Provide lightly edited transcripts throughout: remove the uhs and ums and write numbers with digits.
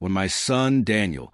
when my son, Daniel,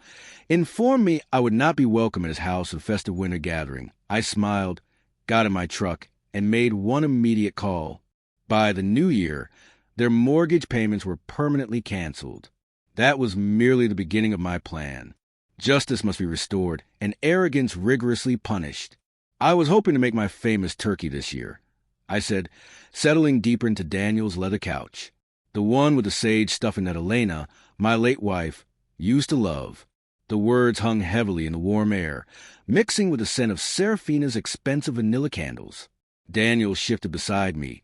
informed me I would not be welcome at his house for the festive winter gathering, I smiled, got in my truck, and made one immediate call. By the new year, their mortgage payments were permanently canceled. That was merely the beginning of my plan. Justice must be restored, and arrogance rigorously punished. I was hoping to make my famous turkey this year, I said, settling deeper into Daniel's leather couch, the one with the sage stuffing that Elena, my late wife, used to love. The words hung heavily in the warm air, mixing with the scent of Serafina's expensive vanilla candles. Daniel shifted beside me,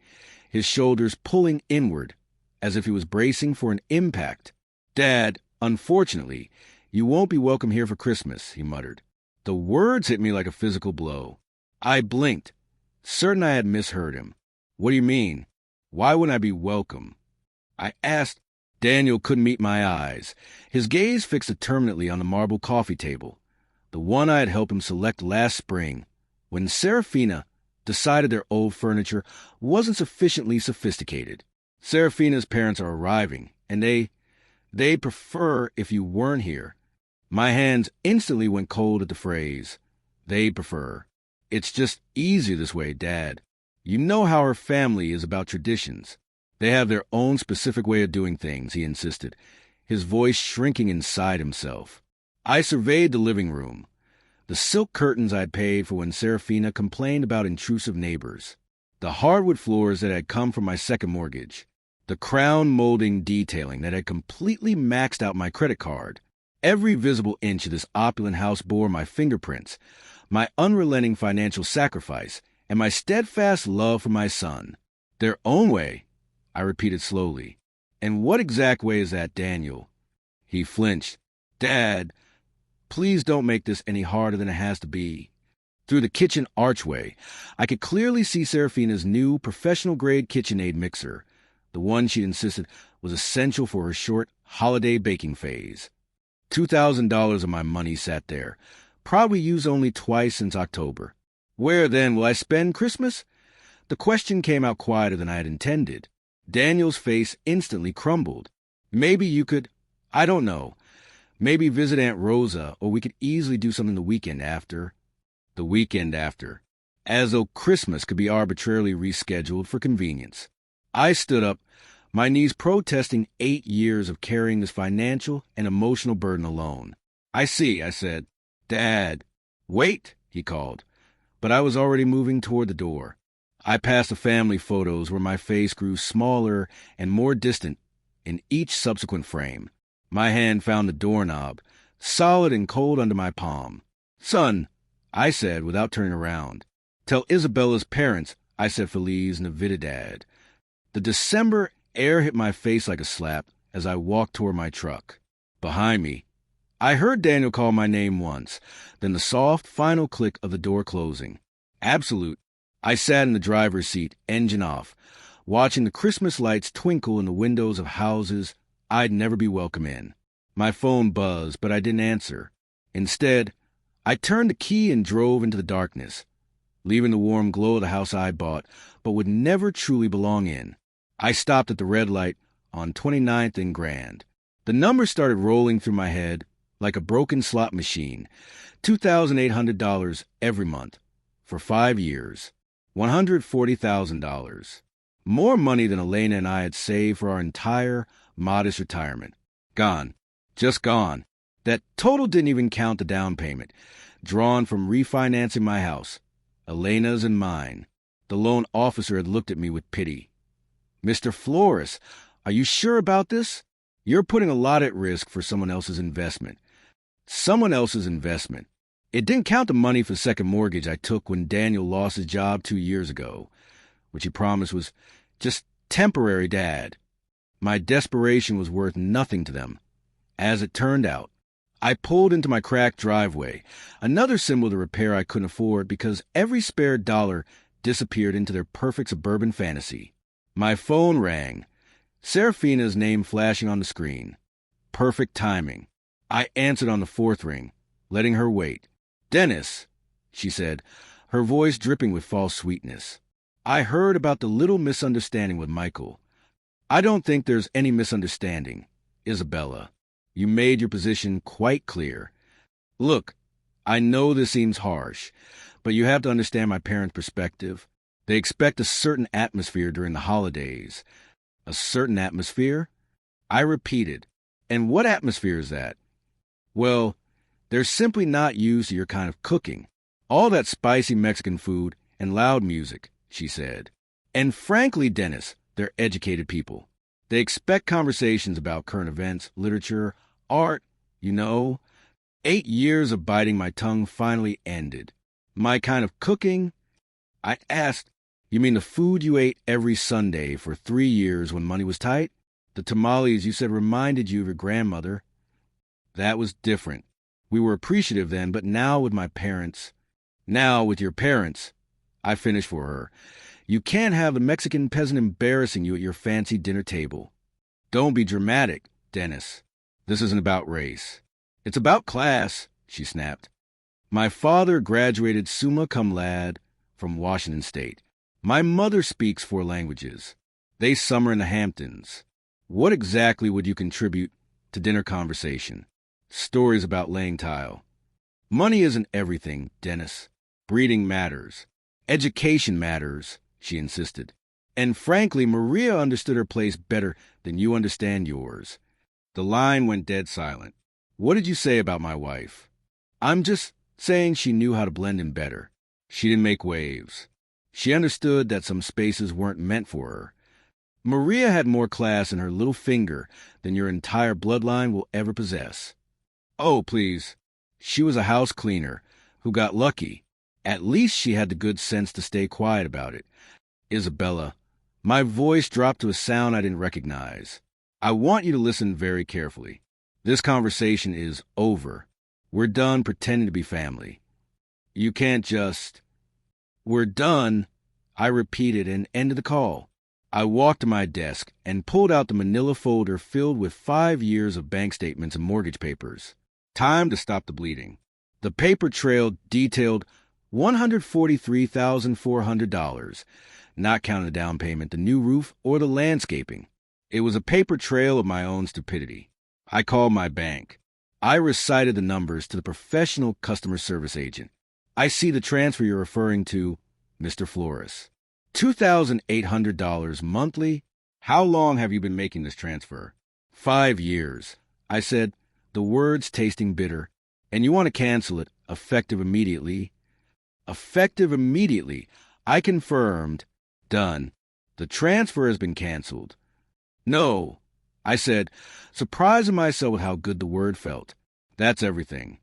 his shoulders pulling inward, as if he was bracing for an impact. "Dad, unfortunately, you won't be welcome here for Christmas," he muttered. The words hit me like a physical blow. I blinked, certain I had misheard him. "What do you mean? Why wouldn't I be welcome?" I asked. Daniel couldn't meet my eyes, his gaze fixed determinately on the marble coffee table, the one I had helped him select last spring, when Serafina decided their old furniture wasn't sufficiently sophisticated. "Serafina's parents are arriving, and they'd prefer if you weren't here." My hands instantly went cold at the phrase. "They'd prefer. It's just easier this way, Dad. You know how our family is about traditions. They have their own specific way of doing things," he insisted, his voice shrinking inside himself. I surveyed the living room, the silk curtains I'd paid for when Serafina complained about intrusive neighbors, the hardwood floors that had come from my second mortgage, the crown molding detailing that had completely maxed out my credit card. Every visible inch of this opulent house bore my fingerprints, my unrelenting financial sacrifice, and my steadfast love for my son. "Their own way," I repeated slowly. "And what exact way is that, Daniel?" He flinched. "Dad, please don't make this any harder than it has to be." Through the kitchen archway, I could clearly see Serafina's new professional-grade KitchenAid mixer, the one she'd insisted was essential for her short holiday baking phase. $2,000 of my money sat there, probably used only twice since October. Where, then, will I spend Christmas? The question came out quieter than I had intended. Daniel's face instantly crumbled. "Maybe you could, I don't know, maybe visit Aunt Rosa, or we could easily do something the weekend after." The weekend after. As though Christmas could be arbitrarily rescheduled for convenience. I stood up, my knees protesting 8 years of carrying this financial and emotional burden alone. "I see," I said. "Dad." "Wait," he called. But I was already moving toward the door. I passed the family photos where my face grew smaller and more distant in each subsequent frame. My hand found the doorknob, solid and cold under my palm. "Son," I said without turning around. "Tell Isabella's parents I said Feliz Navidad." The December air hit my face like a slap as I walked toward my truck. Behind me, I heard Daniel call my name once, then the soft, final click of the door closing. Absolute. I sat in the driver's seat, engine off, watching the Christmas lights twinkle in the windows of houses I'd never be welcome in. My phone buzzed, but I didn't answer. Instead, I turned the key and drove into the darkness, leaving the warm glow of the house I bought, but would never truly belong in. I stopped at the red light on 29th and Grand. The numbers started rolling through my head like a broken slot machine. $2,800 every month for 5 years. $140,000. More money than Elena and I had saved for our entire modest retirement. Gone. Just gone. That total didn't even count the down payment, drawn from refinancing my house, Elena's and mine. The loan officer had looked at me with pity. "Mr. Flores, are you sure about this? You're putting a lot at risk for someone else's investment." Someone else's investment. It didn't count the money for the second mortgage I took when Daniel lost his job 2 years ago, which he promised was just temporary, Dad. My desperation was worth nothing to them. As it turned out, I pulled into my cracked driveway, another symbol of the repair I couldn't afford because every spare dollar disappeared into their perfect suburban fantasy. My phone rang, Serafina's name flashing on the screen. Perfect timing. I answered on the fourth ring, letting her wait. "Dennis," she said, her voice dripping with false sweetness. "I heard about the little misunderstanding with Michael. I don't think there's any misunderstanding, Isabella." You made your position quite clear. Look, I know this seems harsh, but you have to understand my parents' perspective. They expect a certain atmosphere during the holidays. A certain atmosphere? I repeated. And what atmosphere is that? Well, they're simply not used to your kind of cooking. All that spicy Mexican food and loud music, she said. And frankly, Dennis, they're educated people. They expect conversations about current events, literature, art, you know. 8 years of biting my tongue finally ended. My kind of cooking? I asked, you mean the food you ate every Sunday for 3 years when money was tight? The tamales you said reminded you of your grandmother. That was different. We were appreciative then, but now with my parents. Now with your parents, I finished for her. You can't have the Mexican peasant embarrassing you at your fancy dinner table. Don't be dramatic, Dennis. This isn't about race. It's about class, she snapped. My father graduated summa cum laude from Washington State. My mother speaks 4 languages. They summer in the Hamptons. What exactly would you contribute to dinner conversation? Stories about laying tile. Money isn't everything, Dennis. Breeding matters. Education matters, she insisted. And frankly, Maria understood her place better than you understand yours. The line went dead silent. What did you say about my wife? I'm just saying she knew how to blend in better. She didn't make waves. She understood that some spaces weren't meant for her. Maria had more class in her little finger than your entire bloodline will ever possess. Oh, please. She was a house cleaner who got lucky. At least she had the good sense to stay quiet about it. Isabella, my voice dropped to a sound I didn't recognize. I want you to listen very carefully. This conversation is over. We're done pretending to be family. You can't just... We're done, I repeated and ended the call. I walked to my desk and pulled out the manila folder filled with 5 years of bank statements and mortgage papers. Time to stop the bleeding. The paper trail detailed $143,400, not counting the down payment, the new roof, or the landscaping. It was a paper trail of my own stupidity. I called my bank. I recited the numbers to the professional customer service agent. I see the transfer you're referring to, Mr. Flores. $2,800 monthly? How long have you been making this transfer? 5 years. I said, the words tasting bitter. And you want to cancel it, effective immediately. Effective immediately. I confirmed. Done. The transfer has been canceled. No, I said, surprising myself with how good the word felt. That's everything.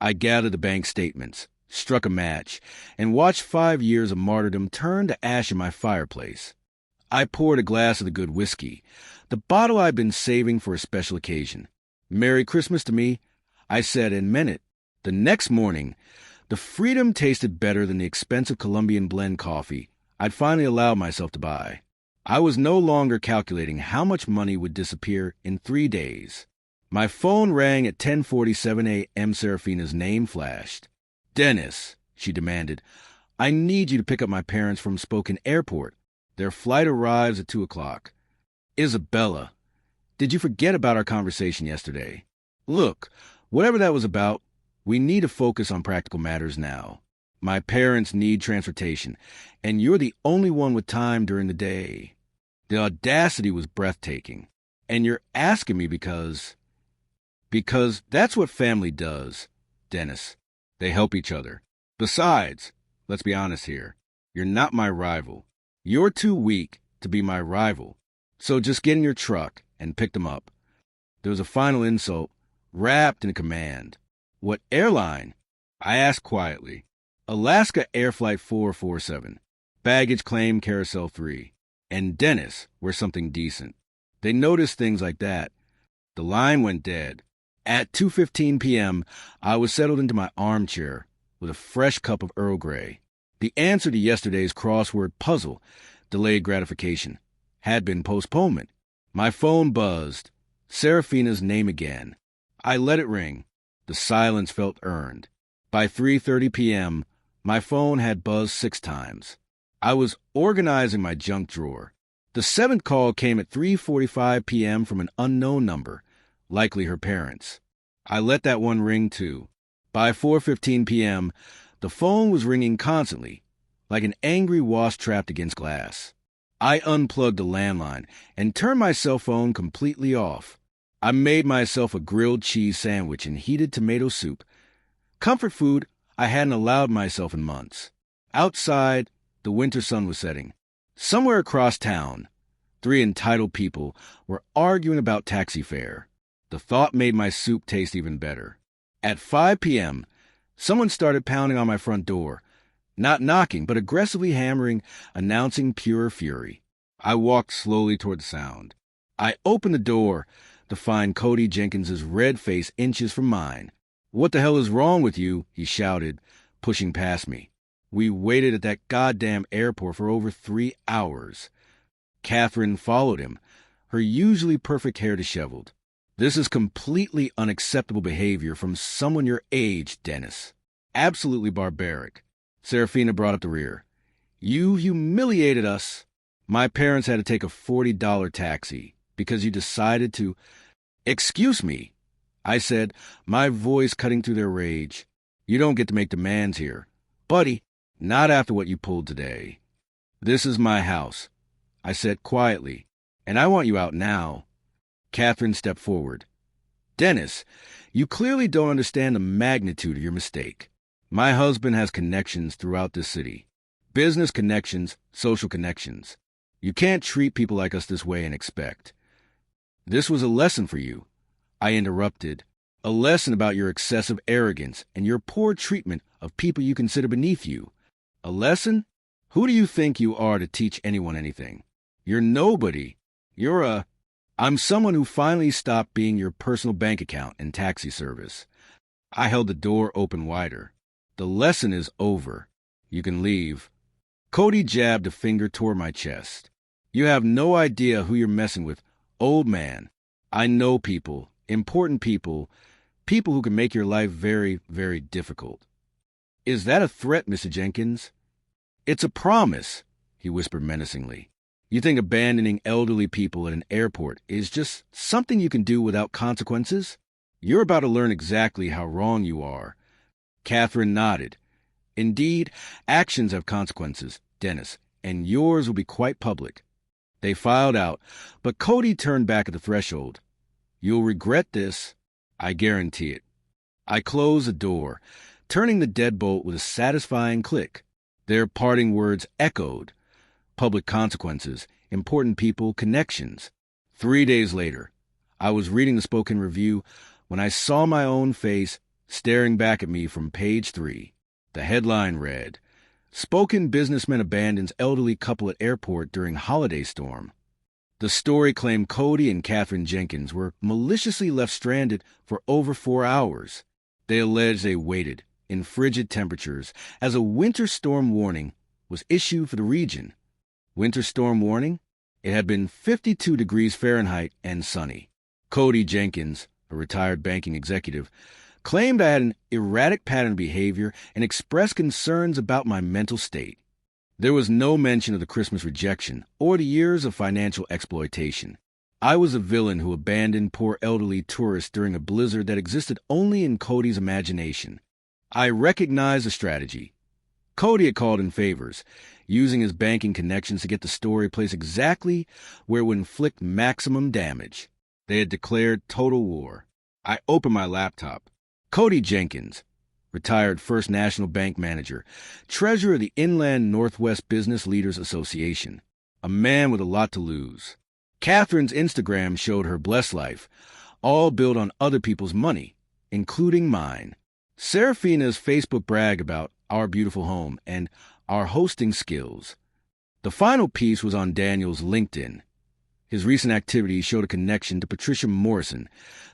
I gathered the bank statements, struck a match, and watched 5 years of martyrdom turn to ash in my fireplace. I poured a glass of the good whiskey, the bottle I'd been saving for a special occasion. Merry Christmas to me, I said and meant it. The next morning, the freedom tasted better than the expensive Colombian blend coffee I'd finally allowed myself to buy. I was no longer calculating how much money would disappear in 3 days. My phone rang at 10:47 a.m. Serafina's name flashed. Dennis, she demanded, I need you to pick up my parents from Spokane Airport. Their flight arrives at 2 o'clock. Isabella, did you forget about our conversation yesterday? Look, whatever that was about, we need to focus on practical matters now. My parents need transportation, and you're the only one with time during the day. The audacity was breathtaking. And you're asking me because that's what family does, Dennis. They help each other. Besides, let's be honest here, you're not my rival. You're too weak to be my rival. So just get in your truck and pick them up. There was a final insult, wrapped in a command. What airline? I asked quietly. Alaska Air Flight 447. Baggage claim carousel 3. And Dennis, we're something decent. They noticed things like that. The line went dead. At 2:15 p.m., I was settled into my armchair with a fresh cup of Earl Grey. The answer to yesterday's crossword puzzle, delayed gratification, had been postponement. My phone buzzed. Serafina's name again. I let it ring. The silence felt earned. By 3:30 p.m., my phone had buzzed 6 times. I was organizing my junk drawer. The 7th call came at 3:45 p.m. from an unknown number. likely her parents. I let that one ring too. By 4:15 p.m., the phone was ringing constantly, like an angry wasp trapped against glass. I unplugged the landline and turned my cell phone completely off. I made myself a grilled cheese sandwich and heated tomato soup, comfort food I hadn't allowed myself in months. Outside, the winter sun was setting. Somewhere across town, three entitled people were arguing about taxi fare. The thought made my soup taste even better. At 5 p.m., someone started pounding on my front door, not knocking, but aggressively hammering, announcing pure fury. I walked slowly toward the sound. I opened the door to find Cody Jenkins's red face inches from mine. "What the hell is wrong with you?" he shouted, pushing past me. We waited at that goddamn airport for over 3 hours. Catherine followed him, her usually perfect hair disheveled. "This is completely unacceptable behavior from someone your age, Dennis. Absolutely barbaric." Serafina brought up the rear. "You humiliated us. My parents had to take a $40 taxi because you decided to—" "Excuse me," I said, my voice cutting through their rage. "You don't get to make demands here. Buddy, not after what you pulled today." "This is my house," I said quietly, "and I want you out now." Catherine stepped forward. "Dennis, you clearly don't understand the magnitude of your mistake. My husband has connections throughout this city. Business connections, social connections. You can't treat people like us this way and expect." "This was a lesson for you," I interrupted. "A lesson about your excessive arrogance and your poor treatment of people you consider beneath you." "A lesson? Who do you think you are to teach anyone anything? You're nobody. I'm someone who finally stopped being your personal bank account and taxi service." I held the door open wider. "The lesson is over. You can leave." Cody jabbed a finger toward my chest. "You have no idea who you're messing with, old man. I know people, important people, people who can make your life very, very difficult." "Is that a threat, Mr. Jenkins?" "It's a promise," he whispered menacingly. "You think abandoning elderly people at an airport is just something you can do without consequences? You're about to learn exactly how wrong you are." Catherine nodded. "Indeed, actions have consequences, Dennis, and yours will be quite public." They filed out, but Cody turned back at the threshold. "You'll regret this. I guarantee it." I closed the door, turning the deadbolt with a satisfying click. Their parting words echoed. Public consequences, important people, connections. 3 days later, I was reading the spoken review when I saw my own face staring back at me from page 3. The headline read, "Spoken businessman abandons elderly couple at airport during holiday storm." The story claimed Cody and Catherine Jenkins were maliciously left stranded for over 4 hours. They alleged they waited, in frigid temperatures, as a winter storm warning was issued for the region. Winter storm warning? It had been 52 degrees Fahrenheit and sunny. Cody Jenkins, a retired banking executive, claimed I had an erratic pattern of behavior and expressed concerns about my mental state. There was no mention of the Christmas rejection or the years of financial exploitation. I was a villain who abandoned poor elderly tourists during a blizzard that existed only in Cody's imagination. I recognized the strategy. Cody had called in favors, using his banking connections to get the story placed exactly where it would inflict maximum damage. They had declared total war. I opened my laptop. Cody Jenkins, retired First National Bank manager, treasurer of the Inland Northwest Business Leaders Association, a man with a lot to lose. Catherine's Instagram showed her blessed life, all built on other people's money, including mine. Serafina's Facebook bragged about our beautiful home and our hosting skills. The final piece was on Daniel's LinkedIn. His recent activities showed a connection to Patricia Morrison,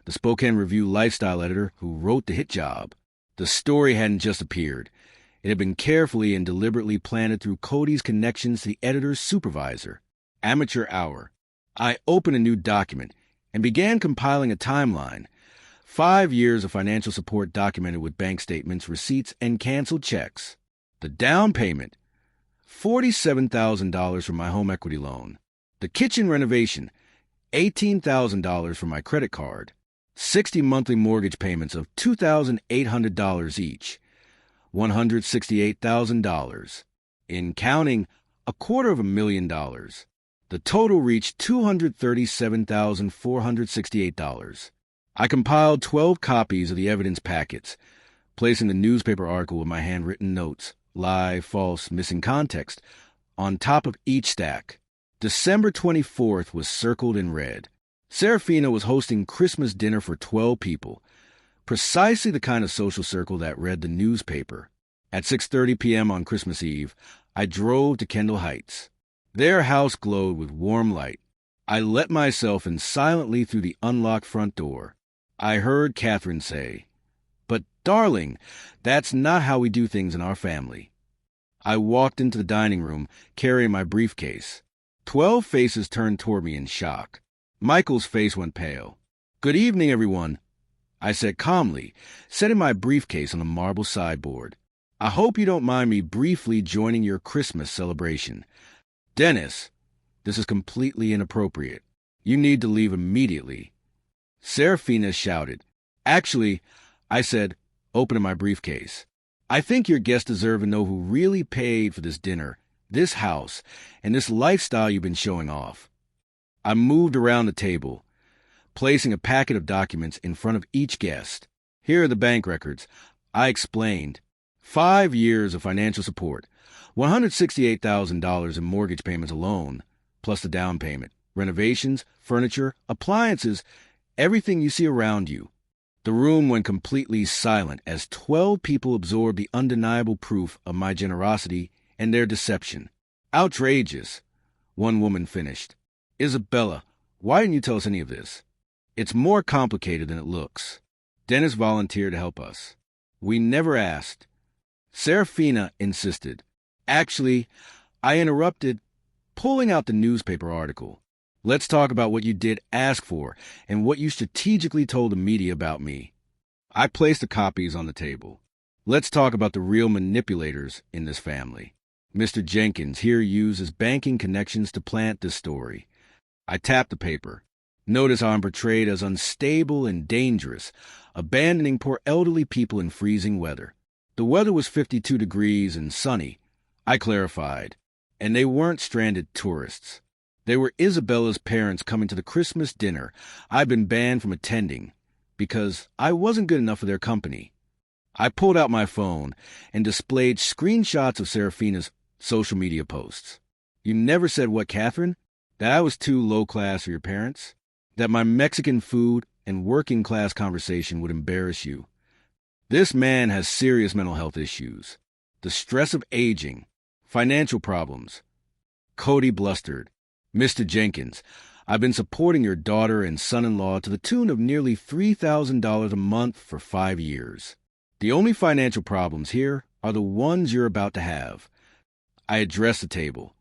the Spokane Review lifestyle editor who wrote The Hit Job. The story hadn't just appeared. It had been carefully and deliberately planted through Cody's connections to the editor's supervisor. Amateur hour. I opened a new document and began compiling a timeline. 5 years of financial support documented with bank statements, receipts, and canceled checks. The down payment, $47,000 for my home equity loan. The kitchen renovation, $18,000 for my credit card. 60 monthly mortgage payments of $2,800 each, $168,000. In counting, $250,000. The total reached $237,468. I compiled 12 copies of the evidence packets, placing the newspaper article with my handwritten notes, lie, false, missing context, on top of each stack. December 24th was circled in red. Serafina was hosting Christmas dinner for 12 people, precisely the kind of social circle that read the newspaper. At 6:30 p.m. on Christmas Eve, I drove to Kendall Heights. Their house glowed with warm light. I let myself in silently through the unlocked front door. I heard Catherine say, "But, darling, that's not how we do things in our family." I walked into the dining room, carrying my briefcase. 12 faces turned toward me in shock. Michael's face went pale. "Good evening, everyone," I said calmly, setting my briefcase on the marble sideboard. "I hope you don't mind me briefly joining your Christmas celebration. Dennis, this is completely inappropriate. You need to leave immediately." Serafina shouted. "Actually," I said, opening my briefcase, "I think your guests deserve to know who really paid for this dinner, this house, and this lifestyle you've been showing off." I moved around the table, placing a packet of documents in front of each guest. "Here are the bank records," I explained. 5 years of financial support, $168,000 in mortgage payments alone, plus the down payment, renovations, furniture, appliances, everything you see around you. The room went completely silent as 12 people absorbed the undeniable proof of my generosity and their deception. "Outrageous," one woman finished. "Isabella, why didn't you tell us any of this?" "It's more complicated than it looks." Dennis volunteered to help us. "We never asked." Serafina insisted. "Actually," I interrupted, pulling out the newspaper article. "Let's talk about what you did ask for and what you strategically told the media about me." I placed the copies on the table. "Let's talk about the real manipulators in this family. Mr. Jenkins here used his banking connections to plant this story." I tapped the paper. "Notice how I'm portrayed as unstable and dangerous, abandoning poor elderly people in freezing weather. The weather was 52 degrees and sunny," I clarified, "and they weren't stranded tourists. They were Isabella's parents coming to the Christmas dinner I'd been banned from attending because I wasn't good enough for their company." I pulled out my phone and displayed screenshots of Serafina's social media posts. "You never said what, Catherine? That I was too low-class for your parents? That my Mexican food and working-class conversation would embarrass you? This man has serious mental health issues. The stress of aging. Financial problems." Cody blustered. "Mr. Jenkins, I've been supporting your daughter and son-in-law to the tune of nearly $3,000 a month for 5 years. The only financial problems here are the ones you're about to have." I addressed the table.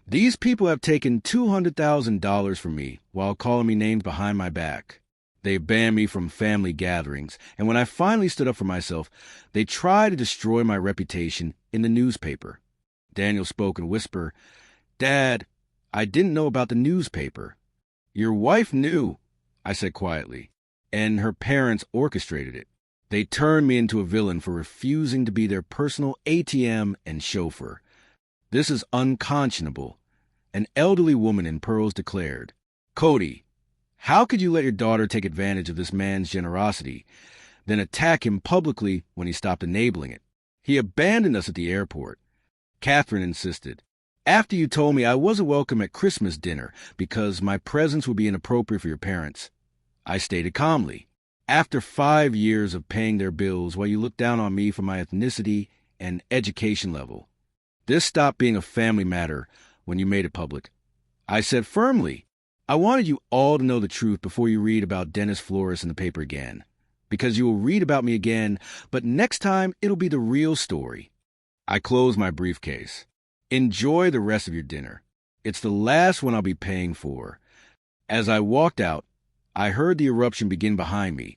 "These people have taken $200,000 from me while calling me names behind my back. They banned me from family gatherings, and when I finally stood up for myself, they tried to destroy my reputation in the newspaper." Daniel spoke in a whisper. "Dad, I didn't know about the newspaper." "Your wife knew," I said quietly, "and her parents orchestrated it. They turned me into a villain for refusing to be their personal ATM and chauffeur. This is unconscionable," an elderly woman in pearls declared. "Cody, how could you let your daughter take advantage of this man's generosity, then attack him publicly when he stopped enabling it? He abandoned us at the airport." Catherine insisted. "After you told me I wasn't welcome at Christmas dinner because my presence would be inappropriate for your parents," I stated calmly. "After 5 years of paying their bills while you looked down on me for my ethnicity and education level. This stopped being a family matter when you made it public." I said firmly, "I wanted you all to know the truth before you read about Dennis Flores in the paper again. Because you will read about me again, but next time it'll be the real story." I closed my briefcase. "Enjoy the rest of your dinner. It's the last one I'll be paying for." As I walked out, I heard the eruption begin behind me,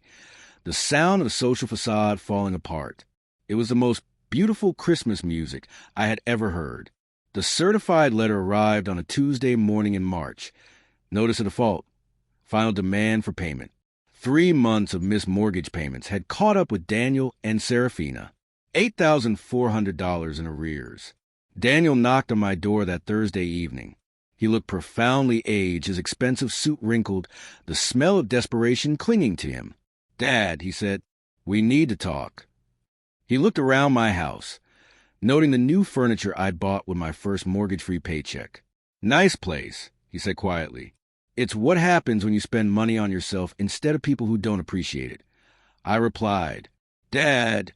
the sound of the social facade falling apart. It was the most beautiful Christmas music I had ever heard. The certified letter arrived on a Tuesday morning in March. Notice of default. Final demand for payment. 3 months of missed mortgage payments had caught up with Daniel and Serafina. $8,400 in arrears. Daniel knocked on my door that Thursday evening. He looked profoundly aged, his expensive suit wrinkled, the smell of desperation clinging to him. "Dad," he said, "we need to talk." He looked around my house, noting the new furniture I'd bought with my first mortgage-free paycheck. "Nice place," he said quietly. "It's what happens when you spend money on yourself instead of people who don't appreciate it." I replied, "Dad,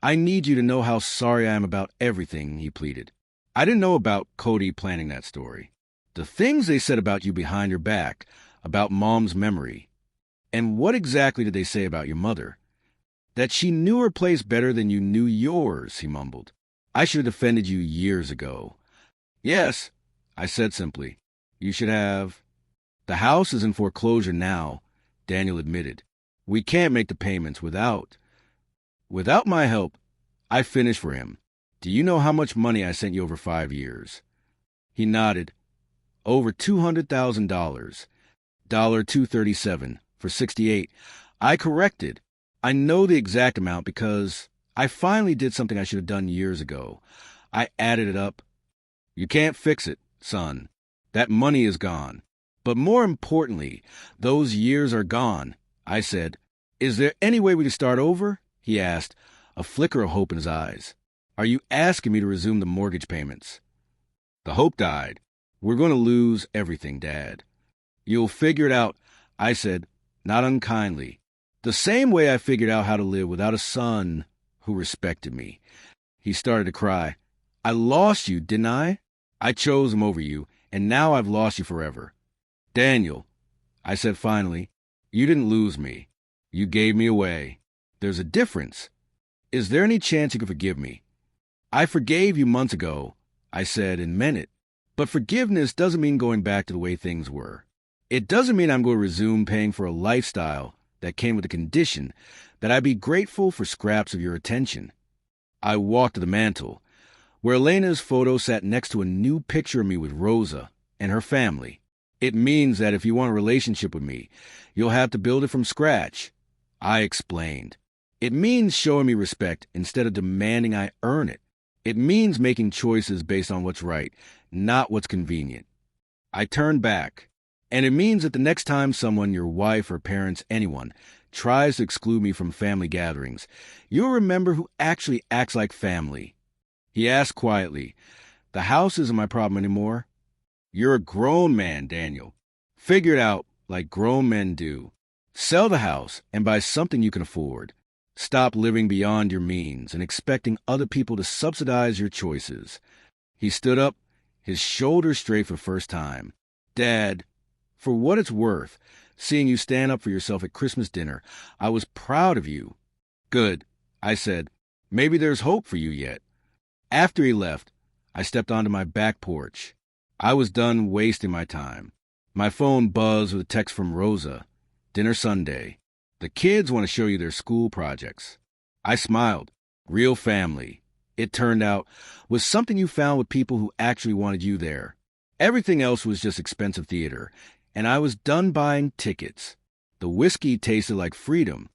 I need you to know how sorry I am about everything," he pleaded. I didn't know about Cody planning that story. The things they said about you behind your back, about Mom's memory. And what exactly did they say about your mother? "That she knew her place better than you knew yours," he mumbled. "I should have defended you years ago." "Yes," I said simply. "You should have." "The house is in foreclosure now," Daniel admitted. "We can't make the payments without my help." I finished for him. "Do you know how much money I sent you over 5 years?" He nodded. "Over $200,000. $237 for 68. I corrected. "I know the exact amount because I finally did something I should have done years ago. I added it up." "You can't fix it, son. That money is gone. But more importantly, those years are gone," I said. "Is there any way we can start over?" he asked, a flicker of hope in his eyes. "Are you asking me to resume the mortgage payments?" The hope died. "We're going to lose everything, Dad." "You'll figure it out," I said, not unkindly. "The same way I figured out how to live without a son who respected me." He started to cry. "I lost you, didn't I? I chose him over you, and now I've lost you forever." "Daniel," I said finally, "you didn't lose me. You gave me away. There's a difference. Is there any chance you could forgive me?" "I forgave you months ago," I said, and meant it. But forgiveness doesn't mean going back to the way things were. It doesn't mean I'm going to resume paying for a lifestyle that came with the condition that I be grateful for scraps of your attention. I walked to the mantel, where Elena's photo sat next to a new picture of me with Rosa and her family. "It means that if you want a relationship with me, you'll have to build it from scratch," I explained. "It means showing me respect instead of demanding I earn it. It means making choices based on what's right, not what's convenient." I turned back. "And it means that the next time someone, your wife or parents, anyone, tries to exclude me from family gatherings, you'll remember who actually acts like family." He asked quietly, "The house isn't my problem anymore?" "You're a grown man, Daniel. Figure it out like grown men do. Sell the house and buy something you can afford. Stop living beyond your means and expecting other people to subsidize your choices." He stood up, his shoulders straight for the first time. "Dad, for what it's worth, seeing you stand up for yourself at Christmas dinner, I was proud of you." "Good," I said. "Maybe there's hope for you yet." After he left, I stepped onto my back porch. I was done wasting my time. My phone buzzed with a text from Rosa. "Dinner Sunday. The kids want to show you their school projects." I smiled. Real family, it turned out, was something you found with people who actually wanted you there. Everything else was just expensive theater, and I was done buying tickets. The whiskey tasted like freedom,